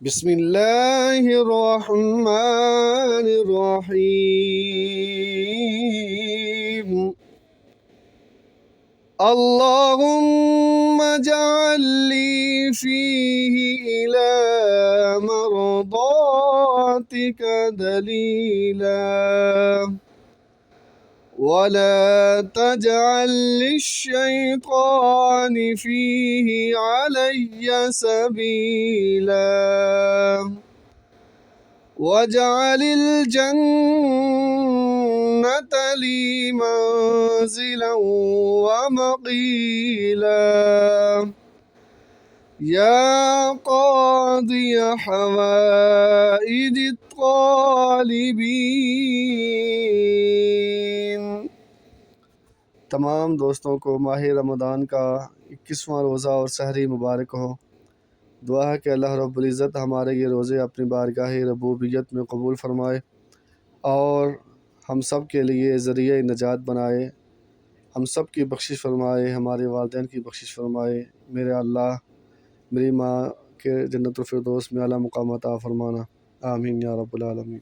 बिस्मिल्लाहिर्रहमानिर्रहीम। अल्लाहुम्मा जअल्ली फीही इला मरदातिका दलीला वला तजअल लिश्शैतान फीही अलय्या सबीला वजअलिल जन्नत ली मंज़िलन व मक़ीला या क़ादिय हवाइजित तालिबीन। तमाम दोस्तों को माह रमज़ान का 21वां रोज़ा और सहरी मुबारक हो। दुआ है कि अल्लाह रब्बुल इज़्ज़त हमारे ये रोज़े अपनी बारगाह रबूबियत में कबूल फ़रमाए और हम सब के लिए ज़रिए नजात बनाए, हम सब की बख्शिश फ़रमाए, हमारे वालिदैन की बख्शिश फ़रमाए। मेरे अल्लाह मेरी माँ के जन्नतुल फ़िरदौस में आला मुक़ाम अता फ़रमाना। आमीन या रब्बुल आलमीन।